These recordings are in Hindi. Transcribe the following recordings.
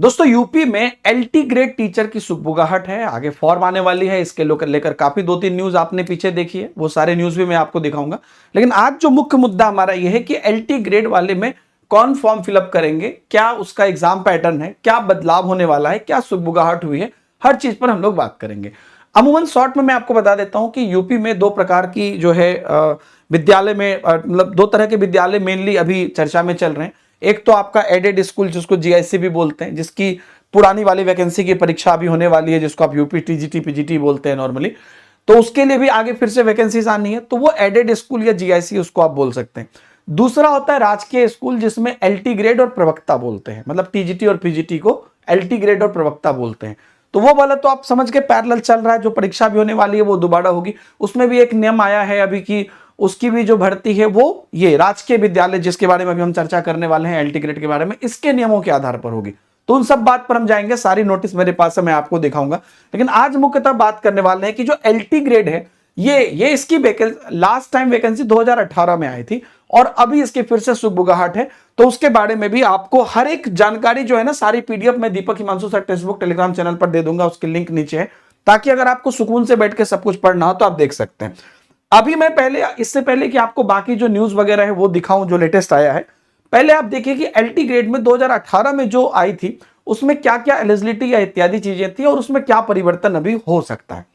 दोस्तों यूपी में एलटी ग्रेड टीचर की सुगबुगाहट है, आगे फॉर्म आने वाली है। इसके लेकर काफी 2-3 न्यूज आपने पीछे देखी है, वो सारे न्यूज भी मैं आपको दिखाऊंगा। लेकिन आज जो मुख्य मुद्दा हमारा यह है कि एलटी ग्रेड वाले में कौन फॉर्म फिलअप करेंगे, क्या उसका एग्जाम पैटर्न है, क्या बदलाव होने वाला है, क्या सुगबुगाहट हुई है, हर चीज पर हम लोग बात करेंगे। अमूमन शॉर्ट में मैं आपको बता देता हूं कि यूपी में दो प्रकार की जो है विद्यालय में मतलब दो तरह के विद्यालय मेनली अभी चर्चा में चल रहे हैं। एक तो आपका एडेड स्कूल जिसको जीआईसी भी बोलते हैं, जिसकी पुरानी वाली वैकेंसी की परीक्षा अभी होने वाली है, जिसको आप यूपी टीजीटी पीजीटी बोलते हैं नॉर्मली। तो उसके लिए भी आगे फिर से वैकेंसीज आनी है, तो वो एडेड स्कूल या जीआईसी उसको आप बोल सकते हैं। दूसरा होता है राजकीय स्कूल, जिसमें एलटी ग्रेड और प्रवक्ता बोलते हैं, मतलब टीजीटी और पीजीटी को एलटी ग्रेड और प्रवक्ता बोलते हैं। तो वो वाला तो आप समझ के पैरेलल चल रहा है, जो परीक्षा भी होने वाली है वो दोबारा होगी। उसमें भी एक नियम आया है अभी की, उसकी भी जो भर्ती है वो ये राजकीय विद्यालय जिसके बारे में अभी हम चर्चा करने वाले हैं एलटी ग्रेड के बारे में, इसके नियमों के आधार पर होगी। तो उन सब बात पर हम जाएंगे, सारी नोटिस मेरे पास है, मैं आपको दिखाऊंगा। लेकिन आज मुख्यतः बात करने वाले हैं कि जो एलटी ग्रेड है ये इसकी लास्ट टाइम वैकेंसी 2018 में आई थी और अभी इसकी फिर से सुगबुगाहट है। तो उसके बारे में भी आपको हर एक जानकारी जो है ना, सारी पीडीएफ में Deepak Himanshu sir text book Telegram channel पर दे दूंगा, उसकी लिंक नीचे है, ताकि अगर आपको सुकून से बैठ के सब कुछ पढ़ना हो तो आप देख सकते हैं। अभी मैं इससे पहले कि आपको बाकी जो न्यूज वगैरह है वो दिखाऊं जो लेटेस्ट आया है, पहले आप देखिए कि एलटी ग्रेड में 2018 में जो आई थी उसमें क्या क्या एलिजिबिलिटी या इत्यादि चीजें थी और उसमें क्या परिवर्तन अभी हो सकता है।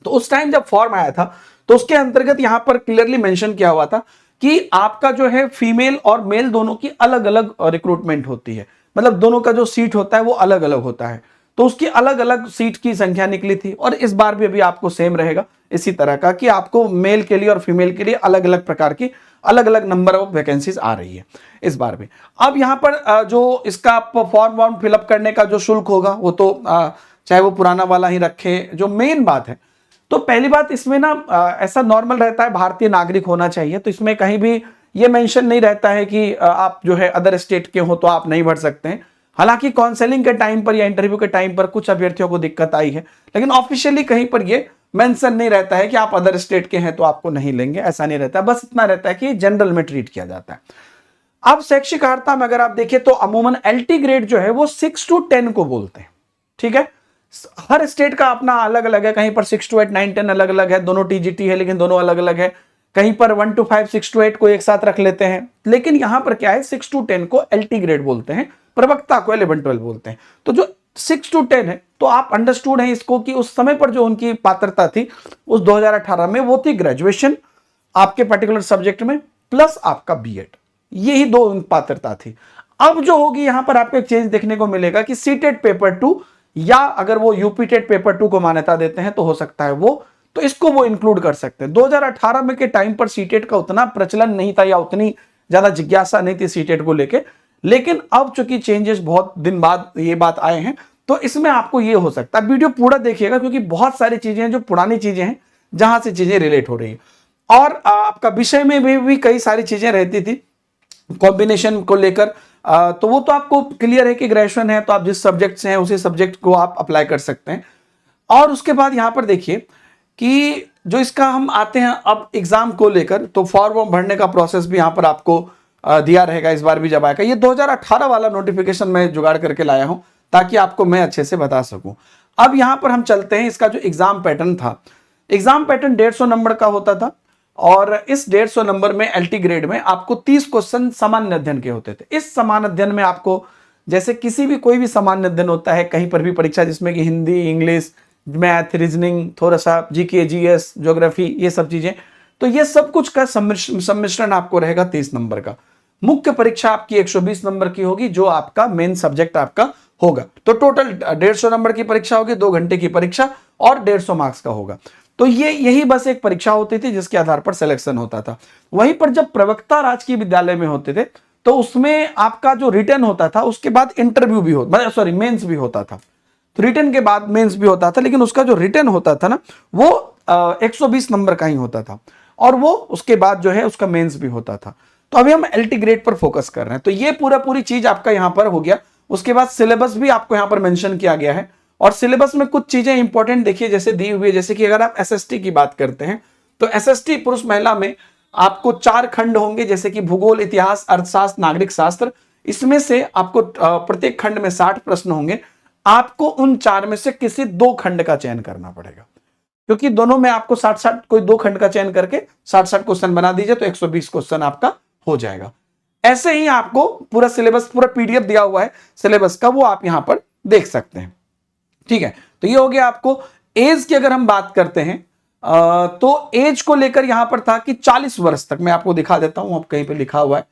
तो उस टाइम जब फॉर्म आया था तो उसके अंतर्गत यहां पर क्लियरली मेंशन किया हुआ था कि आपका जो है फीमेल और मेल दोनों की अलग अलग रिक्रूटमेंट होती है, मतलब दोनों का जो सीट होता है वो अलग अलग होता है। तो उसकी अलग अलग सीट की संख्या निकली थी और इस बार भी अभी आपको सेम रहेगा इसी तरह का कि आपको मेल के लिए और फीमेल के लिए अलग अलग प्रकार की अलग अलग नंबर ऑफ वैकेंसीज आ रही है इस बार भी। अब यहां पर जो इसका फॉर्म वॉर्म फिलअप करने का जो शुल्क होगा वो तो चाहे वो पुराना वाला ही रखे। जो मेन बात है, तो पहली बात इसमें ना ऐसा नॉर्मल रहता है, भारतीय नागरिक होना चाहिए, तो इसमें कहीं भी ये मेंशन नहीं रहता है कि आप जो है अदर स्टेट के हो तो आप नहीं भर सकते हैं। हालांकि काउंसलिंग के टाइम पर या इंटरव्यू के टाइम पर कुछ अभ्यर्थियों को दिक्कत आई है, लेकिन ऑफिशियली कहीं पर ये मेंशन नहीं रहता है कि आप अदर स्टेट के हैं तो आपको नहीं लेंगे, ऐसा नहीं रहता है। बस इतना रहता है कि जनरल में ट्रीट किया जाता है। अब शैक्षिक अर्हता में अगर आप देखें तो अमूमन एलटी ग्रेड जो है वो 6 to 10 को बोलते हैं, ठीक है। हर स्टेट का अपना अलग अलग है, कहीं पर 6 to 8 9 10 अलग अलग है, दोनों टीजीटी है लेकिन दोनों अलग अलग है। कहीं पर 1 to 5 6 to 8 को एक साथ रख लेते हैं, लेकिन यहां पर क्या है 6 to 10 को एलटी ग्रेड बोलते हैं, प्रवक्ता को 11-12 बोलते हैं। तो जो 6 to 10 है तो आप अंडरस्टूड है इसको कि उस समय पर जो उनकी पात्रता थी उस 2018 में वो थी ग्रेजुएशन आपके पर्टिकुलर सब्जेक्ट में प्लस आपका बीएड, यही दो पात्रता थी। अब जो होगी यहां पर आपको एक चेंज देखने को मिलेगा कि सीटेट पेपर 2 या अगर वो यूपी टेट पेपर 2 को मान्यता देते हैं तो हो सकता है वो, तो इसको वो इंक्लूड कर सकते हैं। 2018 में के टाइम पर सीटेट का उतना प्रचलन नहीं था या उतनी ज्यादा जिज्ञासा नहीं थी सीटेट को लेके, लेकिन अब चूंकि चेंजेस बहुत दिन बाद ये बात आए हैं तो इसमें आपको ये हो सकता है। वीडियो पूरा देखिएगा क्योंकि बहुत सारी चीजें हैं जो पुरानी चीजें हैं जहां से चीजें रिलेट हो रही हैं, और आपका विषय में भी कई सारी चीजें रहती थी कॉम्बिनेशन को लेकर। तो वो तो आपको क्लियर है कि ग्रेजुएशन है तो आप जिस सब्जेक्ट से हैं उसी सब्जेक्ट को आप अप्लाई कर सकते हैं। और उसके बाद यहां पर देखिए कि जो इसका हम आते हैं अब एग्जाम को लेकर, तो फॉर्म भरने का प्रोसेस भी यहां पर आपको दिया रहेगा इस बार भी जब आएगा। ये 2018 वाला नोटिफिकेशन मैं जुगाड़ करके लाया हूं ताकि आपको मैं अच्छे से बता सकूं। अब यहां पर हम चलते हैं, इसका जो एग्जाम पैटर्न था, एग्जाम पैटर्न 150 नंबर का होता था और इस 150 नंबर में एलटी ग्रेड में आपको 30 क्वेश्चन सामान्य अध्ययन के होते थे। इस सामान्य अध्ययन में आपको जैसे किसी भी कोई भी सामान्य अध्ययन होता है कहीं पर भी परीक्षा, जिसमें कि हिंदी, इंग्लिश, मैथ, रीजनिंग, थोड़ा सा जीके, जीएस, ज्योग्राफी, ये सब चीजें, तो ये सब कुछ का सम्मिश्रण आपको रहेगा 30 नंबर का। मुख्य परीक्षा आपकी 120 नंबर की होगी जो आपका मेन सब्जेक्ट आपका होगा। तो टोटल 150 नंबर की परीक्षा होगी, 2 घंटे की परीक्षा और 150 मार्क्स का होगा। तो यही बस एक परीक्षा होती थी जिसके आधार पर सिलेक्शन होता था। वहीं पर जब प्रवक्ता राजकीय विद्यालय में होते थे तो उसमें आपका जो रिटर्न होता था उसके बाद इंटरव्यू भी होता, सॉरी मेंस भी होता था। तो रिटर्न के बाद मेंस भी होता था, लेकिन उसका जो रिटर्न होता था ना वो 120 नंबर का ही होता था और वो उसके बाद जो है उसका मेंस भी होता था। तो अभी हम एलटी ग्रेड पर फोकस कर रहे हैं, तो ये पूरी चीज आपका यहां पर हो गया। उसके बाद सिलेबस भी आपको यहां पर मेंशन किया गया है और सिलेबस में कुछ चीजें इंपॉर्टेंट देखिए जैसे दी हुई है, जैसे कि अगर आप एसएसटी की बात करते हैं तो एसएसटी पुरुष महिला में आपको 4 खंड होंगे, जैसे कि भूगोल, इतिहास, अर्थशास्त्र, नागरिक शास्त्र, इसमें से आपको प्रत्येक खंड में 60 प्रश्न होंगे। आपको उन 4 में से किसी 2 खंड का चयन करना पड़ेगा, क्योंकि दोनों में आपको 60-60 कोई 2 खंड का चयन करके 60-60 क्वेश्चन बना दीजिए तो 120 क्वेश्चन आपका हो जाएगा। ऐसे ही आपको पूरा सिलेबस, पूरा पीडीएफ दिया हुआ है सिलेबस का, वो आप यहां पर देख सकते हैं। ठीक है, तो ये हो गया आपको। एज की अगर हम बात करते हैं तो एज को लेकर यहां पर था कि 40 वर्ष तक, मैं आपको दिखा देता हूं, अब कहीं पे लिखा हुआ है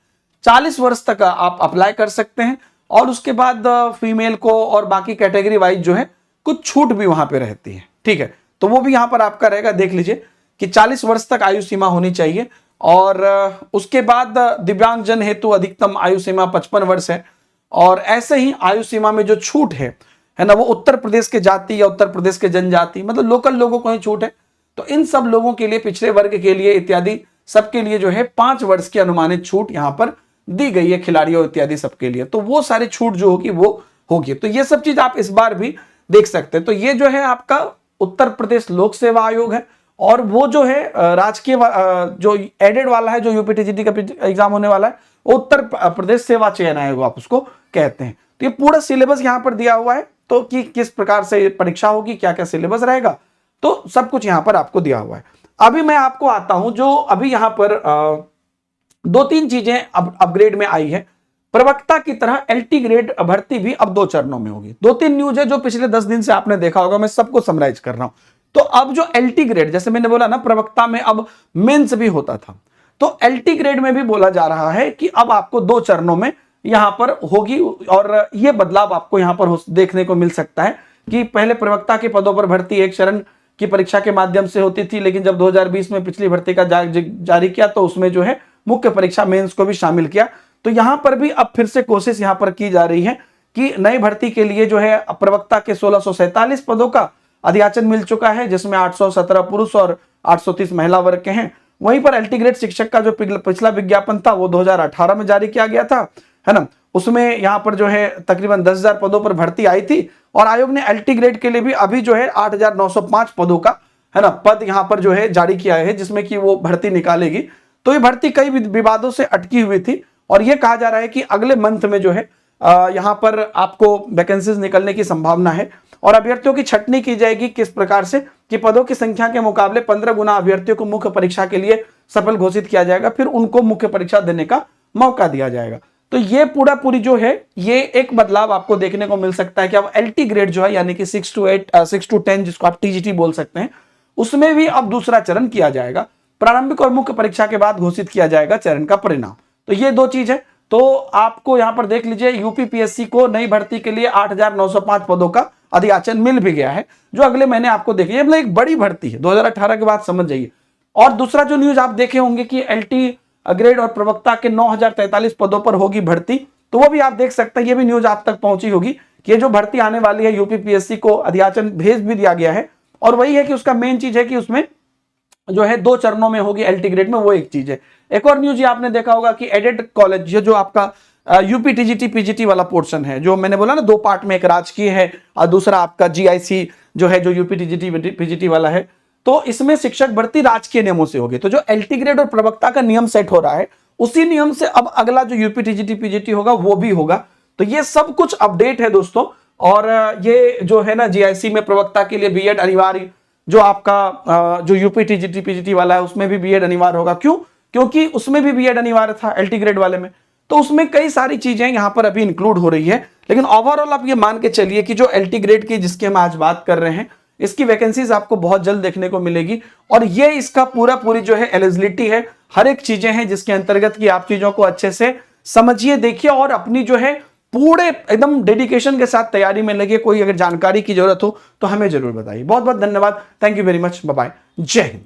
40 वर्ष तक आप अप्लाई कर सकते हैं। और उसके बाद फीमेल को और बाकी कैटेगरी वाइज जो है कुछ छूट भी वहां पे रहती है। ठीक है, तो वो भी यहां पर आपका रहेगा, देख लीजिए कि 40 वर्ष तक आयु सीमा होनी चाहिए। और उसके बाद दिव्यांगजन हेतु अधिकतम आयु सीमा 55 वर्ष है। और ऐसे ही आयु सीमा में जो छूट है ना, वो उत्तर प्रदेश के जाति या उत्तर प्रदेश के जनजाति, मतलब लोकल लोगों को ही छूट है। तो इन सब लोगों के लिए, पिछड़े वर्ग के लिए इत्यादि सबके लिए जो है 5 वर्ष की अनुमानित छूट यहां पर दी गई है, खिलाड़ियों इत्यादि सबके लिए। तो वो सारी छूट जो होगी वो होगी। तो ये सब चीज आप इस बार भी देख सकते हैं। तो ये जो है आपका उत्तर प्रदेश लोक सेवा आयोग है। और वो जो है राजकीय जो एडेड वाला है, जो यूपीटीजीटी का एग्जाम होने वाला है, वो उत्तर प्रदेश सेवा चयन आयोग आप उसको कहते हैं। तो ये पूरा सिलेबस यहां पर दिया हुआ है, तो कि किस प्रकार से परीक्षा होगी, क्या क्या सिलेबस रहेगा, तो सब कुछ यहां पर आपको दिया हुआ है। अभी मैं आपको आता हूं, जो अभी यहां पर 2-3 चीजें अपग्रेड में आई है। प्रवक्ता की तरह एलटी ग्रेड भर्ती भी अब 2 चरणों में होगी। 2-3 न्यूज है जो पिछले 10 दिन से आपने देखा होगा, मैं सबको समराइज कर रहा हूं। तो अब जो एलटी ग्रेड, जैसे मैंने बोला ना, प्रवक्ता में अब मेंस भी होता था, तो एलटी ग्रेड में भी बोला जा रहा है कि अब आपको 2 चरणों में यहां पर होगी। और यह बदलाव आपको यहां पर देखने को मिल सकता है कि पहले प्रवक्ता के पदों पर भर्ती 1 चरण की परीक्षा के माध्यम से होती थी, लेकिन जब 2020 में पिछली भर्ती का जारी किया तो उसमें जो है मुख्य परीक्षा मेंस को भी शामिल किया। तो यहां पर भी अब फिर से कोशिश यहां पर की जा रही है कि नई भर्ती के लिए जो है प्रवक्ता के 1647 पदों का अधियाचन मिल चुका है, जिसमें 817 पुरुष और 830 महिला वर्ग के हैं। वहीं पर एलटी ग्रेड शिक्षक का जो पिछला विज्ञापन था वो 2018 में जारी किया गया था, है ना। उसमें यहां पर जो है तकरीबन 10,000 पदों पर भर्ती आई थी। और आयोग ने एलटी ग्रेड के लिए भी अभी जो है 8,905 पदों का, है ना, पद यहां पर जो है जारी किया है, जिसमें कि वो भर्ती निकालेगी। तो ये भर्ती कई विवादों से अटकी हुई थी और ये कहा जा रहा है कि अगले मंथ में जो है यहां पर आपको वैकेंसीज निकलने की संभावना है। और अभ्यर्थियों की छटनी की जाएगी किस प्रकार से कि पदों की संख्या के मुकाबले 15 गुना अभ्यर्थियों को मुख्य परीक्षा के लिए सफल घोषित किया जाएगा, फिर उनको मुख्य परीक्षा देने का मौका दिया जाएगा। तो ये पूरी जो है ये एक बदलाव आपको देखने को मिल सकता है कि अब एलटी ग्रेड जो है, यानी कि 6 to 10 जिसको आप टीजीटी बोल सकते हैं, उसमें भी अब दूसरा चरण किया जाएगा। प्रारंभिक और मुख्य परीक्षा के बाद घोषित किया जाएगा चरण का परिणाम। तो ये 2 चीज है। तो आपको यहां पर देख लीजिए, यूपीपीएससी को नई भर्ती के लिए 8,905 पदों का अधियाचन मिल भी गया है, जो अगले महीने आपको देखिए, मतलब एक बड़ी भर्ती है 2018 के बाद, समझ जाइए। और दूसरा जो न्यूज आप देखे होंगे कि एलटी ग्रेड और प्रवक्ता के 9,043 पदों पर होगी भर्ती, तो वो भी आप देख सकते हैं, ये भी न्यूज आप तक पहुंची होगी कि ये जो भर्ती आने वाली है यूपीपीएससी को अधियाचन भेज भी दिया गया है। और वही है कि उसका मेन चीज है कि उसमें जो है 2 चरणों में होगी एलटी ग्रेड में, वो एक चीज है। एक और न्यूज ये आपने देखा होगा कि एडेड कॉलेज, ये जो आपका यूपी टीजीटी पीजीटी वाला पोर्शन है, जो मैंने बोला ना 2 पार्ट में, एक राजकीय है और दूसरा आपका जीआईसी जो है, जो यूपी टीजीटी पीजीटी वाला है। तो इसमें शिक्षक भर्ती राजकीय नियमों से होगी। तो जो एलटी ग्रेड और प्रवक्ता का नियम सेट हो रहा है, उसी नियम से अब अगला जो यूपी टीजीटी पीजीटी होगा वो भी होगा। तो ये सब कुछ अपडेट है दोस्तों। और ये जो है ना, जीआईसी में प्रवक्ता के लिए बीएड अनिवार्य, जो आपका जो यूपी टीजीटी पीजीटी वाला है उसमें भी बीएड अनिवार्य होगा। क्यों? क्योंकि उसमें भी बीएड अनिवार्य था एलटी ग्रेड वाले में। तो उसमें कई सारी चीजें यहां पर अभी इंक्लूड हो रही है। लेकिन ओवरऑल आप ये मान के चलिए कि जो एलटी ग्रेड की जिसकी हम आज बात कर रहे हैं, इसकी वैकेंसीज आपको बहुत जल्द देखने को मिलेगी। और ये इसका पूरी जो है एलिजिबिलिटी है, हर एक चीजें हैं जिसके अंतर्गत की आप चीजों को अच्छे से समझिए, देखिए और अपनी जो है पूरे एकदम डेडिकेशन के साथ तैयारी में लगे। कोई अगर जानकारी की जरूरत हो तो हमें जरूर बताइए। बहुत बहुत धन्यवाद। Thank you very much. Bye bye. जय हिंद।